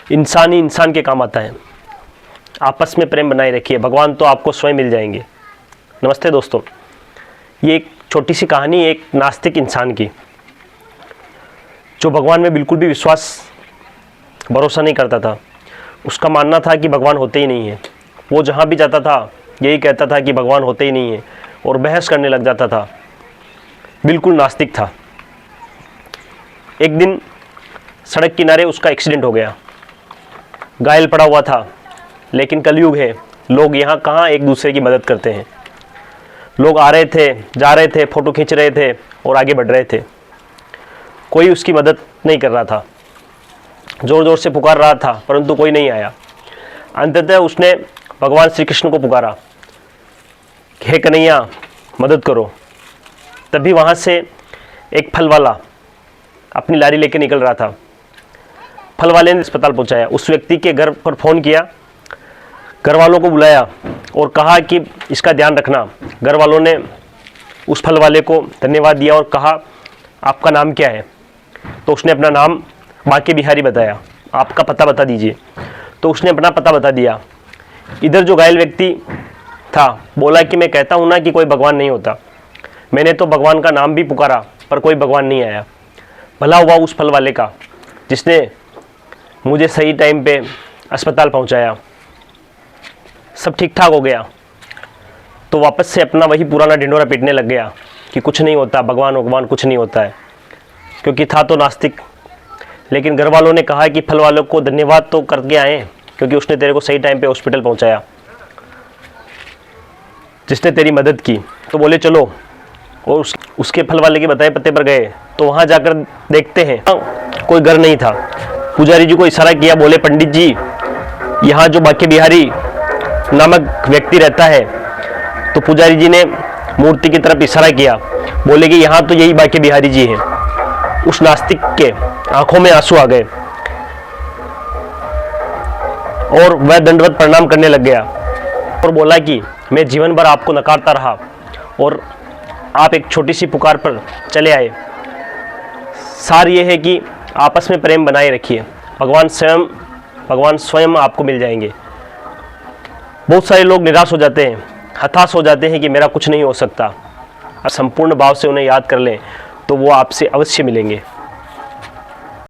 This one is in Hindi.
इंसान ही इंसान के काम आता है। आपस में प्रेम बनाए रखिए, भगवान तो आपको स्वयं मिल जाएंगे। नमस्ते दोस्तों, ये एक छोटी सी कहानी एक नास्तिक इंसान की, जो भगवान में बिल्कुल भी विश्वास भरोसा नहीं करता था। उसका मानना था कि भगवान होते ही नहीं है। वो जहाँ भी जाता था यही कहता था कि भगवान होते ही नहीं है, और बहस करने लग जाता था। बिल्कुल नास्तिक था। एक दिन सड़क किनारे उसका एक्सीडेंट हो गया। घायल पड़ा हुआ था, लेकिन कलयुग है, लोग यहाँ कहाँ एक दूसरे की मदद करते हैं। लोग आ रहे थे, जा रहे थे, फ़ोटो खींच रहे थे और आगे बढ़ रहे थे। कोई उसकी मदद नहीं कर रहा था। ज़ोर ज़ोर से पुकार रहा था, परंतु कोई नहीं आया। अंततः उसने भगवान श्री कृष्ण को पुकारा, हे कन्हैया मदद करो। तभी वहाँ से एक फल वाला अपनी लारी लेकर निकल रहा था। फल वाले ने अस्पताल पहुँचाया। उस व्यक्ति के घर पर फ़ोन किया, घर वालों को बुलाया और कहा कि इसका ध्यान रखना। घर वालों ने उस फल वाले को धन्यवाद दिया और कहा, आपका नाम क्या है? तो उसने अपना नाम बांके बिहारी बताया। आपका पता बता दीजिए। तो उसने अपना पता बता दिया। इधर जो घायल व्यक्ति था बोला कि मैं कहता हूँ ना कि कोई भगवान नहीं होता। मैंने तो भगवान का नाम भी पुकारा पर कोई भगवान नहीं आया। भला हुआ उस फल वाले का जिसने मुझे सही टाइम पे अस्पताल पहुँचाया। सब ठीक ठाक हो गया तो वापस से अपना वही पुराना ढिंढोरा पीटने लग गया कि कुछ नहीं होता, भगवान भगवान कुछ नहीं होता है, क्योंकि था तो नास्तिक। लेकिन घर वालों ने कहा कि फल वालों को धन्यवाद तो करके आए, क्योंकि उसने तेरे को सही टाइम पे हॉस्पिटल पहुंचाया, जिसने तेरी मदद की। तो बोले चलो, और उसके फल वाले के बताए पते पर गए। तो वहाँ जाकर देखते हैं कोई घर नहीं था। पुजारी जी को इशारा किया, बोले पंडित जी यहाँ जो बांके बिहारी नामक व्यक्ति रहता है। तो पुजारी जी ने मूर्ति की तरफ इशारा किया, बोले कि यहाँ तो यही बांके बिहारी जी हैं। उस नास्तिक के आंखों में आंसू आ गए और वह दंडवत प्रणाम करने लग गया और बोला कि मैं जीवन भर आपको नकारता रहा और आप एक छोटी सी पुकार पर चले आए। सार ये है कि आपस में प्रेम बनाए रखिए, भगवान स्वयं आपको मिल जाएंगे। बहुत सारे लोग निराश हो जाते हैं, हताश हो जाते हैं कि मेरा कुछ नहीं हो सकता। संपूर्ण भाव से उन्हें याद कर लें तो वो आपसे अवश्य मिलेंगे।